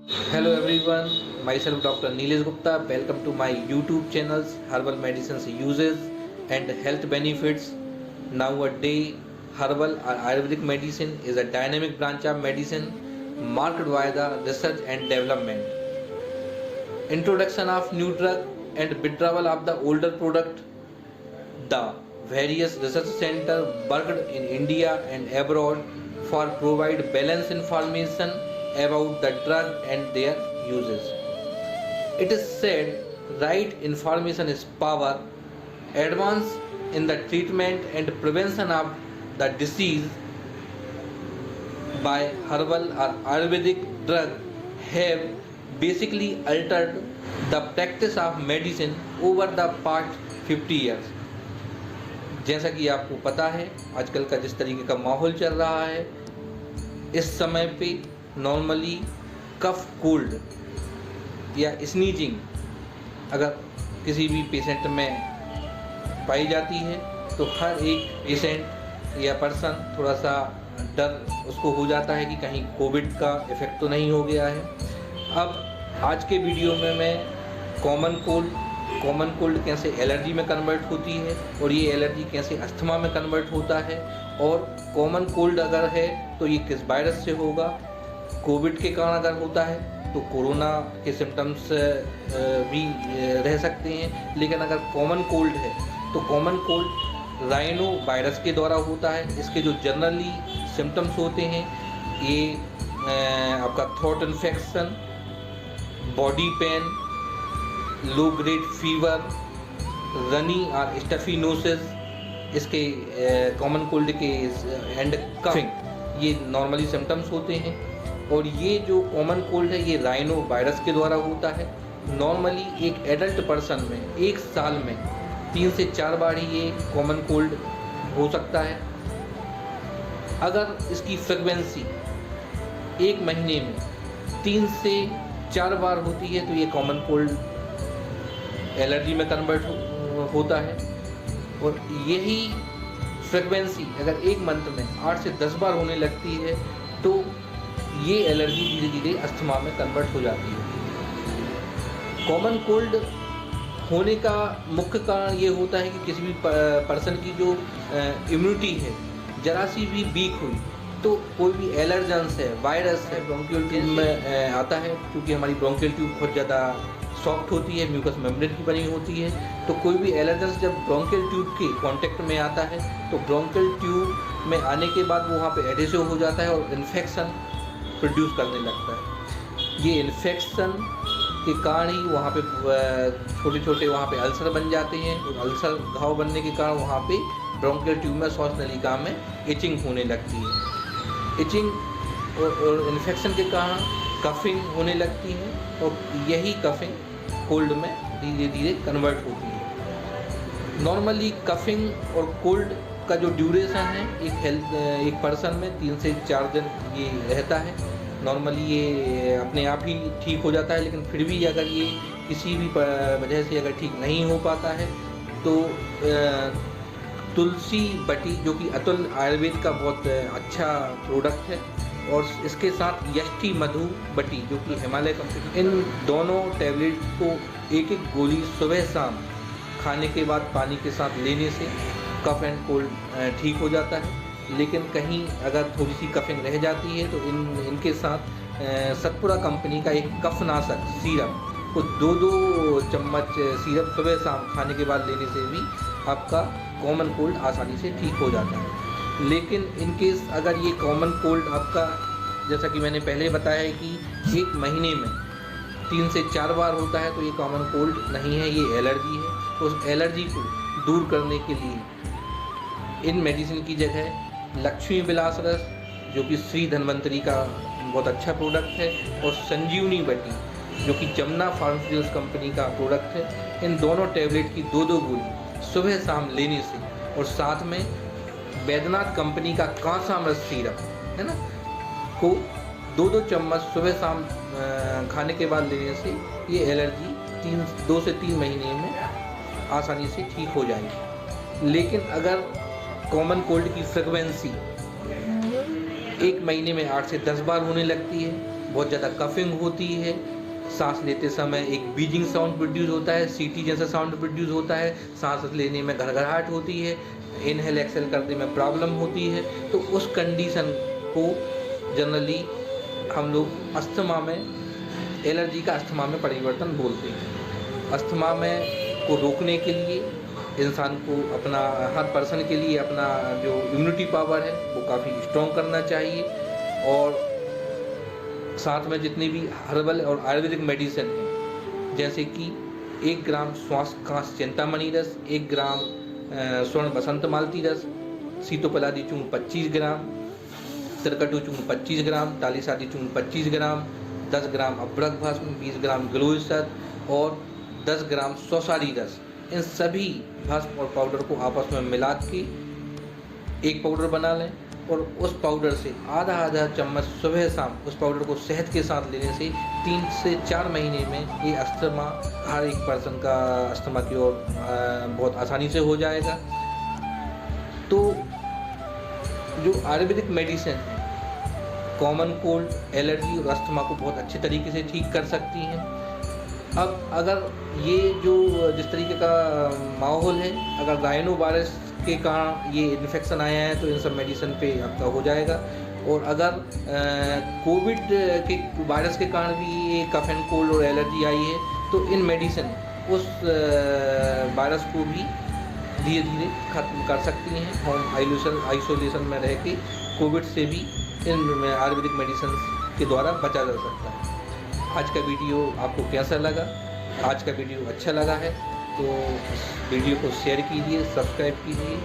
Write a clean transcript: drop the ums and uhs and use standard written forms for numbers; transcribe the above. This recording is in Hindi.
Hello everyone, myself Dr. Nilesh Gupta. Welcome to my YouTube channels Herbal Medicines Uses and Health Benefits. Nowadays, herbal or Ayurvedic medicine is a dynamic branch of medicine marked by the research and development, introduction of new drug and withdrawal of the older product. The various research centers worked in India and abroad for provide balanced information about the drug and their uses. It is said right information is power. Advance in the treatment and prevention of the disease by herbal or Ayurvedic drug have basically altered the practice of medicine over the past 50 years. जैसा कि आपको पता है आजकल का जिस तरीके का माहौल चल रहा है, इस समय पे नॉर्मली कफ कोल्ड या स्नीजिंग अगर किसी भी पेशेंट में पाई जाती है तो हर एक पेशेंट या पर्सन थोड़ा सा डर उसको हो जाता है कि कहीं कोविड का इफ़ेक्ट तो नहीं हो गया है। अब आज के वीडियो में मैं कॉमन कोल्ड कैसे एलर्जी में कन्वर्ट होती है और ये एलर्जी कैसे अस्थमा में कन्वर्ट होता है, और कॉमन कोल्ड अगर है तो ये किस वायरस से होगा, कोविड के कारण अगर होता है तो कोरोना के सिम्टम्स भी रह सकते हैं, लेकिन अगर कॉमन कोल्ड है तो कॉमन कोल्ड राइनो वायरस के द्वारा होता है। इसके जो जनरली सिम्टम्स होते हैं ये आपका throat infection, body pain, low grade fever, runny और स्टफी इसके कॉमन कोल्ड के एंड कफिंग, ये नॉर्मली सिम्टम्स होते हैं। और ये जो कॉमन कोल्ड है ये राइनो वायरस के द्वारा होता है। नॉर्मली एक एडल्ट पर्सन में एक साल में 3 से 4 बार ही ये कॉमन कोल्ड हो सकता है। अगर इसकी फ्रिक्वेंसी एक महीने में 3 से 4 बार होती है तो ये कॉमन कोल्ड एलर्जी में कन्वर्ट होता है। और यही फ्रिक्वेंसी अगर एक मंथ में 8 से 10 बार होने लगती है तो ये एलर्जी धीरे धीरे अस्थमा में कन्वर्ट हो जाती है। कॉमन कोल्ड होने का मुख्य कारण ये होता है कि किसी भी पर्सन की जो इम्यूनिटी है जरा सी भी वीक हुई तो कोई भी एलर्जेंस है, वायरस है, ब्रोंकियल ट्यूब में आता है। क्योंकि हमारी ब्रोंकियल ट्यूब बहुत ज़्यादा सॉफ्ट होती है, म्यूकस मेम्ब्रेन की बनी होती है, तो कोई भी एलर्जेंस जब ब्रोंकियल ट्यूब के कांटेक्ट में आता है तो ब्रोंकियल ट्यूब में आने के बाद वो वहाँ पे एडेसिव हो जाता है और इन्फेक्शन प्रोड्यूस करने लगता है। ये इन्फेक्शन के कारण ही वहाँ पे छोटे छोटे वहाँ पे अल्सर बन जाते हैं और अल्सर घाव बनने के कारण वहाँ पे ब्रोंकियल ट्यूब में श्वास नलिका में इचिंग होने लगती है। इचिंग और इन्फेक्शन के कारण कफिंग होने लगती है और यही कफिंग कोल्ड में धीरे धीरे कन्वर्ट होती है। नॉर्मली कफिंग और कोल्ड का जो ड्यूरेशन है एक पर्सन में 3 से 4 दिन ये रहता है। नॉर्मली ये अपने आप ही ठीक हो जाता है, लेकिन फिर भी अगर ये किसी भी वजह से अगर ठीक नहीं हो पाता है तो तुलसी बटी, जो कि अतुल आयुर्वेद का बहुत अच्छा प्रोडक्ट है, और इसके साथ यष्टि मधु बटी जो कि हिमालय कंपनी, इन दोनों टैबलेट को एक एक गोली सुबह शाम खाने के बाद पानी के साथ लेने से कफ एंड कोल्ड ठीक हो जाता है। लेकिन कहीं अगर थोड़ी सी कफिंग रह जाती है तो इनके साथ सतपुरा कंपनी का एक कफनाशक सीरप को 2-2 चम्मच सीरप सुबह शाम खाने के बाद लेने से भी आपका कॉमन कोल्ड आसानी से ठीक हो जाता है। लेकिन इनकेस अगर ये कॉमन कोल्ड आपका, जैसा कि मैंने पहले बताया है कि एक महीने में 3 से 4 बार होता है, तो ये कॉमन कोल्ड नहीं है, ये एलर्जी है। तो उस एलर्जी को दूर करने के लिए इन मेडिसिन की जगह लक्ष्मी विलास रस, जो कि श्री धन्वंतरी का बहुत अच्छा प्रोडक्ट है, और संजीवनी बटी जो कि जमुना फार्मास्यूटिकल्स कंपनी का प्रोडक्ट है, इन दोनों टैबलेट की 2-2 गोली सुबह शाम लेने से, और साथ में बैद्यनाथ कंपनी का कांसामृत सीरप है ना को 2-2 चम्मच सुबह शाम खाने के बाद लेने से ये एलर्जी 2 से 3 महीने में आसानी से ठीक हो जाएगी। लेकिन अगर कॉमन कोल्ड की फ्रिक्वेंसी एक महीने में 8 से 10 बार होने लगती है, बहुत ज़्यादा कफिंग होती है, सांस लेते समय एक बीजिंग साउंड प्रोड्यूस होता है, सीटी जैसा साउंड प्रोड्यूस होता है, सांस लेने में घरघराहट होती है, इनहेल एक्सेल करने में प्रॉब्लम होती है। तो उस कंडीशन को जनरली हम लोग अस्थमा में, एलर्जी का अस्थमा में परिवर्तन बोलते हैं। अस्थमा में को रोकने के लिए इंसान को अपना, हर पर्सन के लिए अपना जो इम्यूनिटी पावर है वो काफ़ी स्ट्रॉन्ग करना चाहिए, और साथ में जितनी भी हर्बल और आयुर्वेदिक मेडिसिन हैं, जैसे कि 1 ग्राम श्वास कांस चिंतामणि रस, 1 ग्राम स्वर्ण बसंत मालती रस, सीतोपलादी चूर्ण 25 ग्राम, तिरकटू चूर्ण 25 ग्राम, तालीसादी चूर्ण 25 ग्राम, 10 ग्राम अभ्रक भस्म, 20 ग्राम गिलोयसर और 10 ग्राम सौसारी रस, इन सभी भस्म और पाउडर को आपस में मिला के एक पाउडर बना लें, और उस पाउडर से आधा चम्मच सुबह शाम उस पाउडर को शहद के साथ लेने से 3 से 4 महीने में ये अस्थमा, हर एक पर्सन का अस्थमा की ओर बहुत आसानी से हो जाएगा। तो जो आयुर्वेदिक मेडिसिन है कॉमन कोल्ड, एलर्जी और अस्थमा को बहुत अच्छे तरीके से ठीक कर सकती हैं। अब अगर ये जो जिस तरीके का माहौल है, अगर राइनो वायरस के कारण ये इन्फेक्शन आया है तो इन सब मेडिसिन पे आपका हो जाएगा, और अगर कोविड के वायरस के कारण भी ये कफ एंड कोल्ड और एलर्जी आई है तो इन मेडिसिन उस वायरस को भी धीरे धीरे खत्म कर सकती हैं। होम आइसोलेशन में रह के कोविड से भी इन आयुर्वेदिक मेडिसिन के द्वारा बचा जा सकता है। आज का वीडियो आपको कैसा लगा? आज का वीडियो अच्छा लगा है तो इस वीडियो को शेयर कीजिए, सब्सक्राइब कीजिए।